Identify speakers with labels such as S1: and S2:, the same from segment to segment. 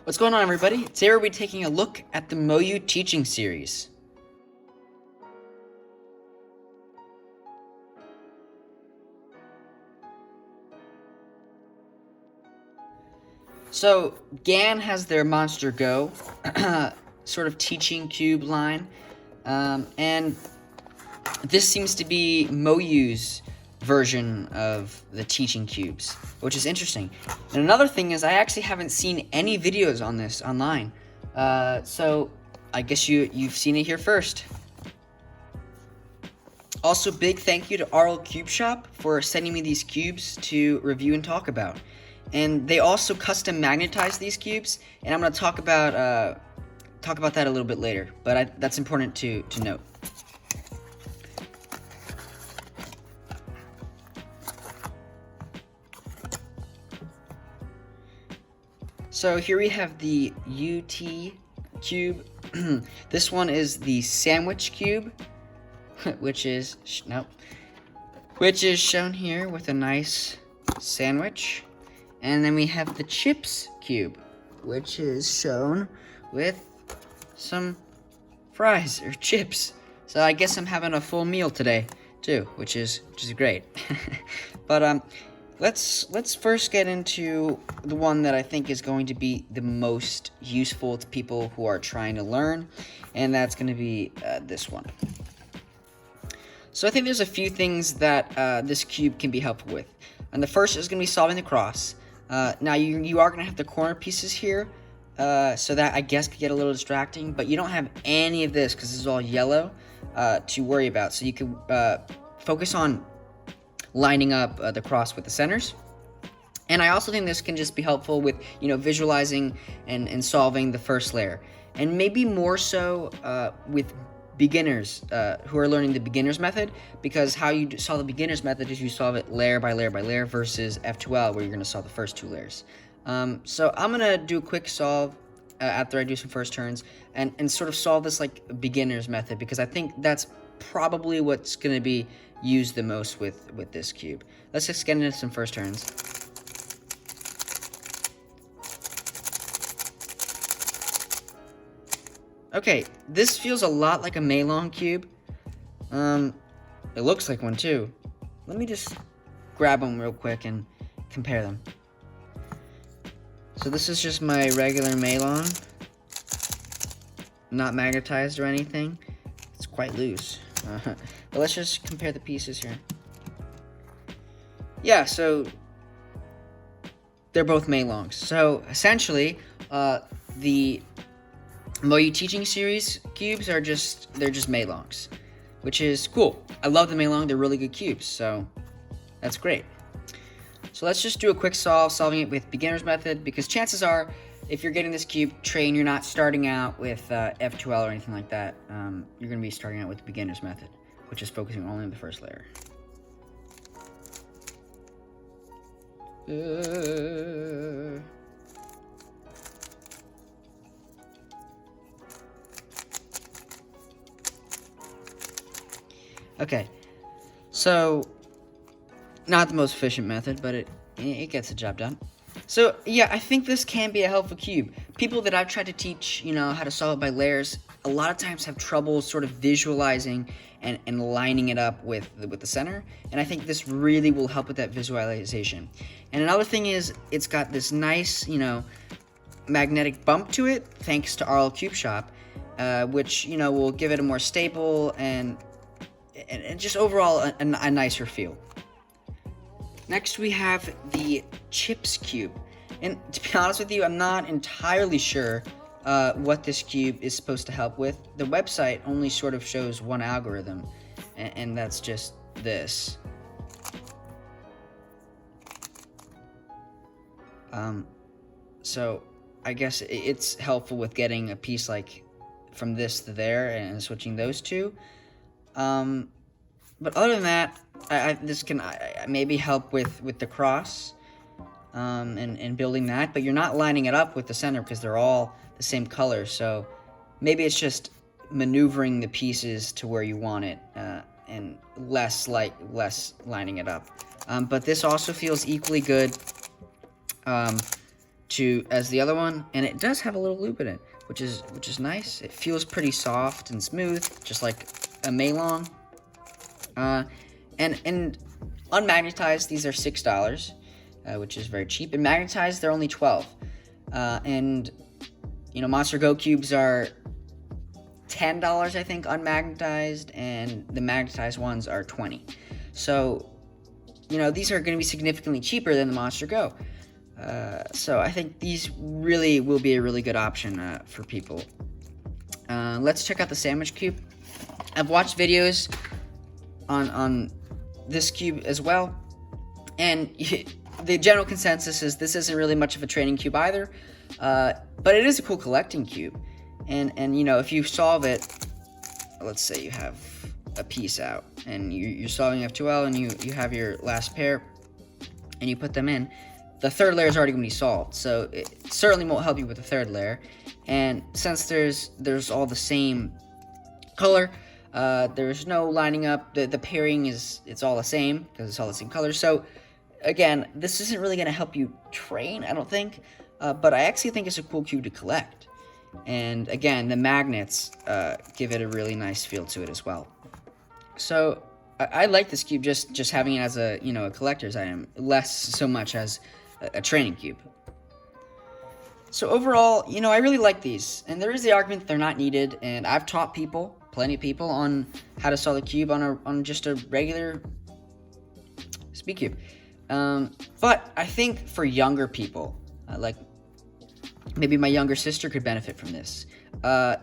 S1: What's going on, everybody? Today we'll be taking a look at the Moyu teaching series. So, GAN has their Monster Go sort of teaching cube line, and this seems to be Moyu's version of the teaching cubes, which is interesting. And another thing is I actually haven't seen any videos on this online, so I guess you've seen it here first. Also, big thank you to RL Cube Shop for sending me these cubes to review and talk about. And they also custom magnetized these cubes, and I'm going to talk about that a little bit later, but that's important to note. So here we have the UT cube. This one is the sandwich cube, which is shown here with a nice sandwich. And then we have the chips cube, which is shown with some fries or chips. So I guess I'm having a full meal today too, which is great. But let's first get into the one that I think is going to be the most useful to people who are trying to learn, and that's going to be this one. So I think there's a few things that this cube can be helpful with. And the first is going to be solving the cross. Now you are going to have the corner pieces here, so that I guess could get a little distracting, but you don't have any of this because this is all yellow to worry about. So you can focus on lining up the cross with the centers. And I also think this can just be helpful with, visualizing and solving the first layer. And maybe more so with beginners who are learning the beginner's method, because how you solve the beginner's method is you solve it layer by layer by layer versus F2L where you're going to solve the first two layers. So I'm going to do a quick solve after I do some first turns and sort of solve this like beginner's method, because I think that's probably what's going to be used the most with this cube. Let's just get into some first turns. Okay, this feels a lot like a Maylong cube. It looks like one too. Let me just grab them real quick and compare them. So this is just my regular Maylong. Not magnetized or anything. It's quite loose. But let's just compare the pieces here. Yeah, so they're both Maylongs. So essentially, the Moyu teaching series cubes are just Maylongs, which is cool. I love the Maylong. They're really good cubes, so that's great. So let's just do a quick solving it with beginner's method, because chances are, if you're getting this cube train, you're not starting out with F2L or anything like that. You're going to be starting out with the beginner's method, which is focusing only on the first layer. Okay, so not the most efficient method, but it gets the job done. So yeah, I think this can be a helpful cube. People that I've tried to teach, how to solve it by layers, a lot of times have trouble sort of visualizing and lining it up with the center. And I think this really will help with that visualization. And another thing is, it's got this nice, magnetic bump to it, thanks to RL Cube Shop, which, will give it a more stable and just overall a nicer feel. Next we have the chips cube, and to be honest with you, I'm not entirely sure what this cube is supposed to help with. The website only sort of shows one algorithm, and that's just this. So I guess it's helpful with getting a piece like from this to there and switching those two. But other than that, this can maybe help with the cross and building that, but you're not lining it up with the center because they're all the same color, so maybe it's just maneuvering the pieces to where you want it and less lining it up. But this also feels equally good as the other one, and it does have a little loop in it, which is nice. It feels pretty soft and smooth, just like a Maylong. And unmagnetized, these are $6, which is very cheap. And magnetized, they're only $12. And you know, Monster Go cubes are $10, I think, unmagnetized, and the magnetized ones are $20. So, you know, these are going to be significantly cheaper than the Monster Go. So I think these really will be a really good option for people. Let's check out the sandwich cube. I've watched videos on this cube as well, and the general consensus is this isn't really much of a training cube either, but it is a cool collecting cube. And you know, if you solve it, let's say you have a piece out, and you're solving F2L, and you have your last pair, and you put them in, the third layer is already going to be solved, so it certainly won't help you with the third layer. And since there's all the same color, there's no lining up. The pairing it's all the same because it's all the same color. So again, this isn't really going to help you train, I don't think, but I actually think it's a cool cube to collect. And again, the magnets give it a really nice feel to it as well. So I like this cube just having it as a, you know, a collector's item, less so much as a training cube. So overall, you know, I really like these, and there is the argument that they're not needed, and I've taught people, plenty of people, on how to solve the cube on just a regular speed cube. But I think for younger people, like maybe my younger sister could benefit from this.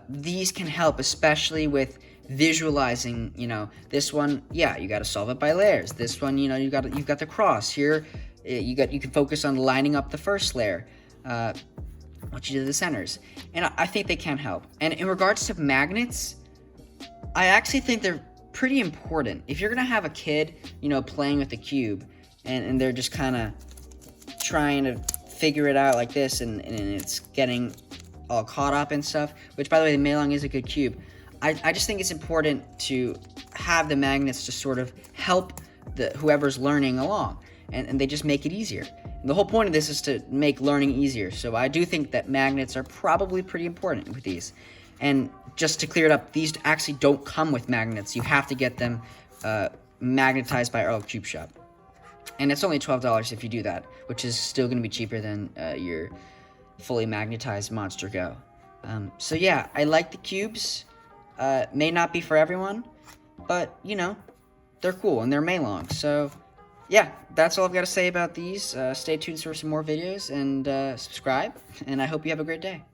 S1: These can help, especially with visualizing. You know, this one, yeah, you got to solve it by layers. This one, you know, you've got the cross here. You can focus on lining up the first layer. What you do to the centers, and I think they can help. And in regards to magnets, I actually think they're pretty important. If you're gonna have a kid, you know, playing with the cube, and they're just kind of trying to figure it out like this, and it's getting all caught up and stuff, which, by the way, the Maylong is a good cube. I just think it's important to have the magnets to sort of help whoever's learning along, and they just make it easier. And the whole point of this is to make learning easier, so I do think that magnets are probably pretty important with these. And just to clear it up, these actually don't come with magnets. You have to get them magnetized by our Cube Shop. And it's only $12 if you do that, which is still going to be cheaper than your fully magnetized Monster Go. So yeah, I like the cubes. May not be for everyone, but, you know, they're cool, and they're Maylong. So yeah, that's all I've got to say about these. Stay tuned for some more videos, and subscribe, and I hope you have a great day.